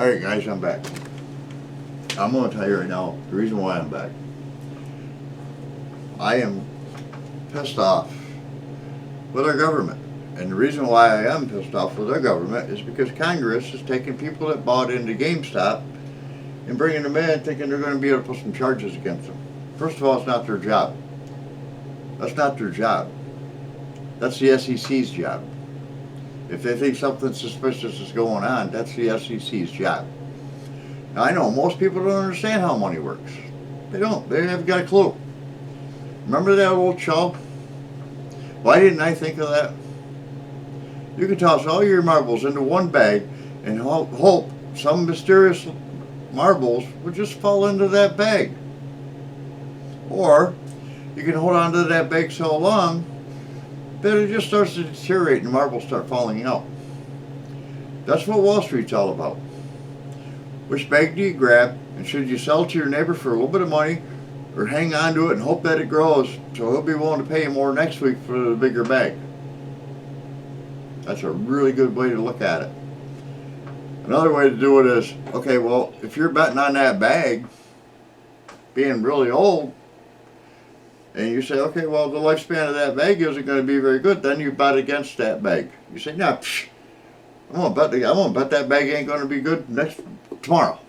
Alright guys, I'm back. I'm going to tell you right now the reason why I'm back. I am pissed off with our government. And the reason why I am pissed off with our government is because Congress is taking people that bought into GameStop and bringing them in thinking they're going to be able to put some charges against them. First of all, it's not their job. That's not their job. That's the SEC's job. If they think something suspicious is going on, that's the SEC's job. Now, I know most people don't understand how money works. They don't. They haven't got a clue. Remember that old show? Why didn't I think of that? You can toss all your marbles into one bag and hope some mysterious marbles would just fall into that bag. Or you can hold on to that bag so long that it just starts to deteriorate and the marbles start falling out. That's what Wall Street's all about. Which bag do you grab, and should you sell to your neighbor for a little bit of money or hang on to it and hope that it grows so he'll be willing to pay you more next week for the bigger bag? That's a really good way to look at it. Another way to do it is, okay, well, if you're betting on that bag being really old, and you say, okay, well, the lifespan of that bag isn't going to be very good, then you bet against that bag. You say, no, I'm gonna bet that bag ain't going to be good tomorrow,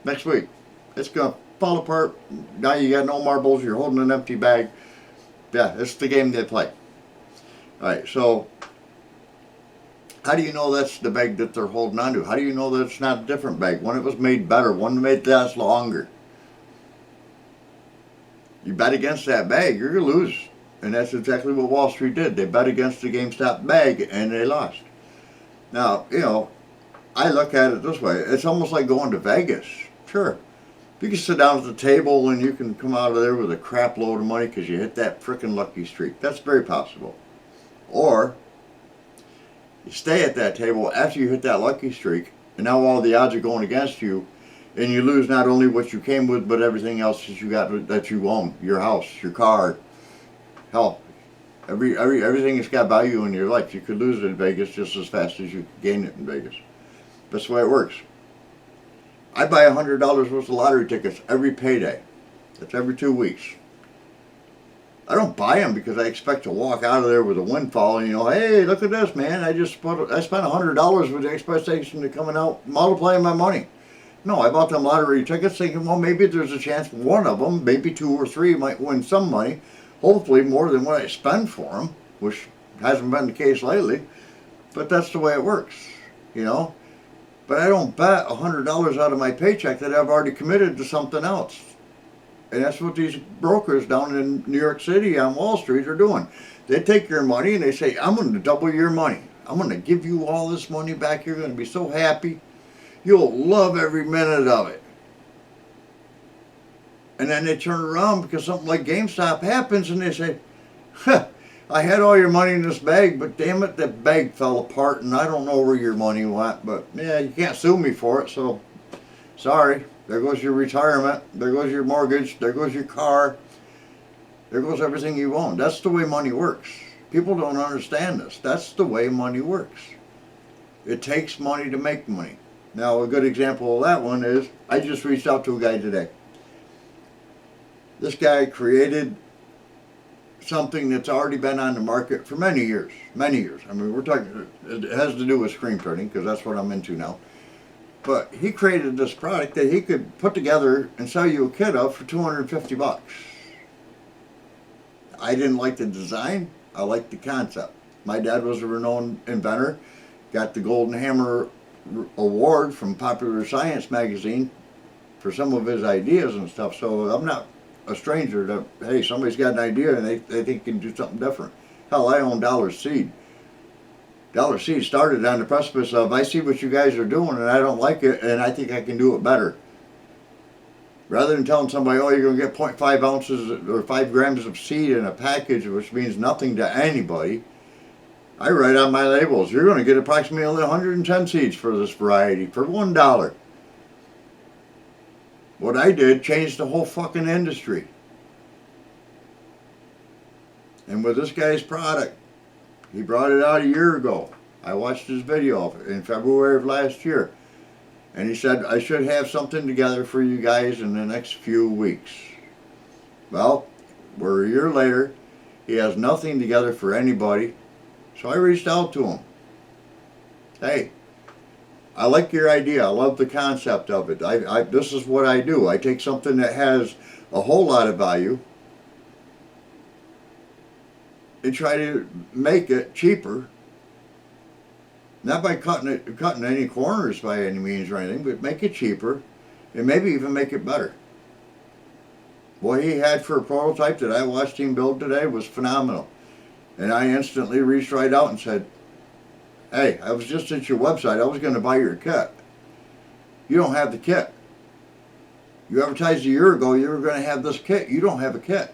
next week. It's going to fall apart. Now you got no marbles. You're holding an empty bag. Yeah, it's the game they play. All right, so how do you know that's the bag that they're holding on to? How do you know that it's not a different bag? One that was made better, one that made last longer. You bet against that bag, you're going to lose. And that's exactly what Wall Street did. They bet against the GameStop bag and they lost. Now, you know, I look at it this way. It's almost like going to Vegas. Sure. You can sit down at the table and you can come out of there with a crap load of money because you hit that frickin' lucky streak. That's very possible. Or you stay at that table after you hit that lucky streak and now all the odds are going against you and you lose not only what you came with but everything else that you got, that you own. Your house, your car, hell, everything that's got value in your life. You could lose it in Vegas just as fast as you could gain it in Vegas. That's the way it works. I buy $100 worth of lottery tickets every payday. That's every 2 weeks. I don't buy them because I expect to walk out of there with a windfall and, you know, hey, look at this, man. I spent $100 with the expectation of coming out multiplying my money. No, I bought them lottery tickets thinking, well, maybe there's a chance one of them, maybe 2 or 3 might win some money. Hopefully more than what I spend for them, which hasn't been the case lately. But that's the way it works, you know. But I don't bet $100 out of my paycheck that I've already committed to something else. And that's what these brokers down in New York City on Wall Street are doing. They take your money and they say, I'm going to double your money. I'm going to give you all this money back. You're going to be so happy. You'll love every minute of it. And then they turn around because something like GameStop happens and they say, huh, I had all your money in this bag, but damn it, that bag fell apart and I don't know where your money went. But yeah, you can't sue me for it, so sorry. There goes your retirement. There goes your mortgage. There goes your car. There goes everything you own. That's the way money works. People don't understand this. That's the way money works. It takes money to make money. Now, a good example of that one is, I just reached out to a guy today. This guy created something that's already been on the market for many years. Many years. I mean, we're talking, it has to do with screen printing, because that's what I'm into now. But he created this product that he could put together and sell you a kit of for $250. I didn't like the design. I liked the concept. My dad was a renowned inventor, got the Golden Hammer Award from Popular Science magazine for some of his ideas and stuff. So I'm not a stranger to, hey, somebody's got an idea and they think he can do something different. Hell, I own Dollar Seed. Dollar Seed started on the precipice of, I see what you guys are doing and I don't like it and I think I can do it better. Rather than telling somebody, oh, you're going to get 0.5 ounces or 5 grams of seed in a package, which means nothing to anybody, I write on my labels, you're going to get approximately 110 seeds for this variety for $1. What I did changed the whole fucking industry. And with this guy's product, he brought it out a year ago. I watched his video in February of last year. And he said, I should have something together for you guys in the next few weeks. Well, we're a year later. He has nothing together for anybody. So I reached out to him. Hey, I like your idea. I love the concept of it. This is what I do. I take something that has a whole lot of value and try to make it cheaper. Not by cutting any corners by any means or anything, but make it cheaper and maybe even make it better. What he had for a prototype that I watched him build today was phenomenal. And I instantly reached right out and said, hey, I was just at your website. I was going to buy your kit. You don't have the kit. You advertised a year ago you were going to have this kit. You don't have a kit.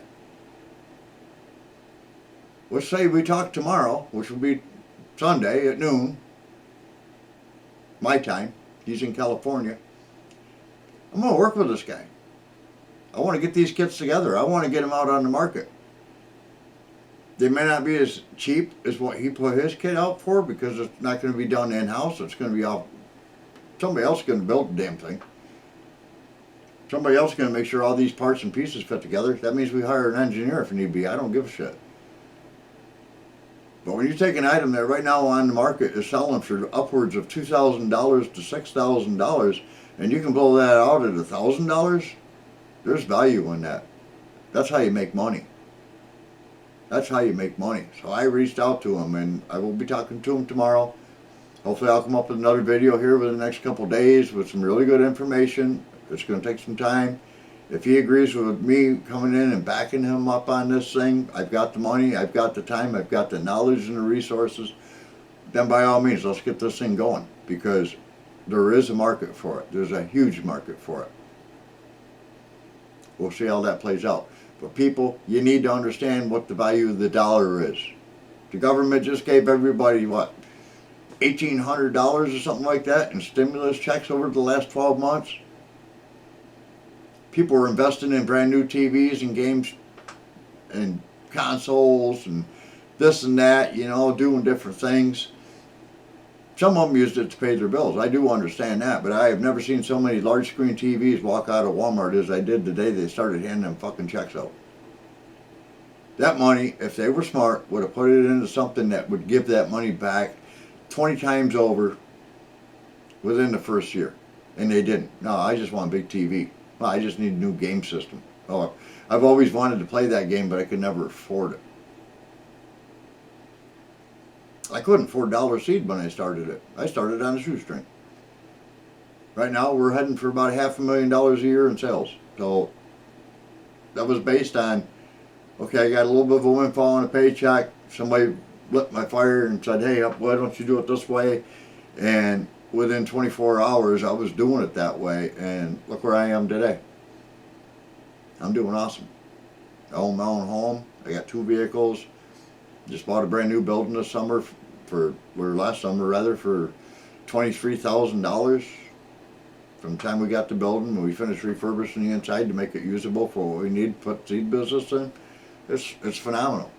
Let's say we talk tomorrow, which will be Sunday at noon, my time. He's in California. I'm going to work with this guy. I want to get these kits together. I want to get them out on the market. They may not be as cheap as what he put his kit out for because it's not going to be done in-house. It's going to be out. Somebody else is going to build the damn thing. Somebody else is going to make sure all these parts and pieces fit together. That means we hire an engineer if need be. I don't give a shit. But when you take an item that right now on the market is selling for upwards of $2,000 to $6,000, and you can blow that out at $1,000, there's value in that. That's how you make money. That's how you make money. So I reached out to him, and I will be talking to him tomorrow. Hopefully I'll come up with another video here within the next couple of days with some really good information. It's going to take some time. If he agrees with me coming in and backing him up on this thing, I've got the money, I've got the time, I've got the knowledge and the resources, then by all means, let's get this thing going, because there is a market for it. There's a huge market for it. We'll see how that plays out. But people, you need to understand what the value of the dollar is. The government just gave everybody, what, $1,800 or something like that in stimulus checks over the last 12 months? People were investing in brand new TVs and games and consoles and this and that, you know, doing different things. Some of them used it to pay their bills. I do understand that, but I have never seen so many large screen TVs walk out of Walmart as I did the day they started handing them fucking checks out. That money, if they were smart, would have put it into something that would give that money back 20 times over within the first year. And they didn't. No, I just want a big TV. Well, I just need a new game system. Oh, I've always wanted to play that game, but I could never afford it. I couldn't afford Dollar Seed when I started it. I started on a shoestring. Right now, we're heading for about $500,000 a year in sales. So that was based on, okay, I got a little bit of a windfall on a paycheck. Somebody lit my fire and said, hey, why don't you do it this way? And within 24 hours, I was doing it that way, and look where I am today. I'm doing awesome. I own my own home. I got 2 vehicles. Just bought a brand new building this summer last summer rather, for $23,000. From the time we got the building, when we finished refurbishing the inside to make it usable for what we need to put seed business in, it's phenomenal.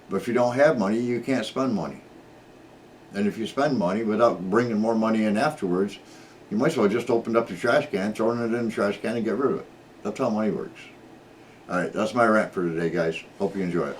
But if you don't have money, you can't spend money. And if you spend money without bringing more money in afterwards, you might as well just open up the trash can, throw it in the trash can, and get rid of it. That's how money works. All right, that's my rant for today, guys. Hope you enjoy it.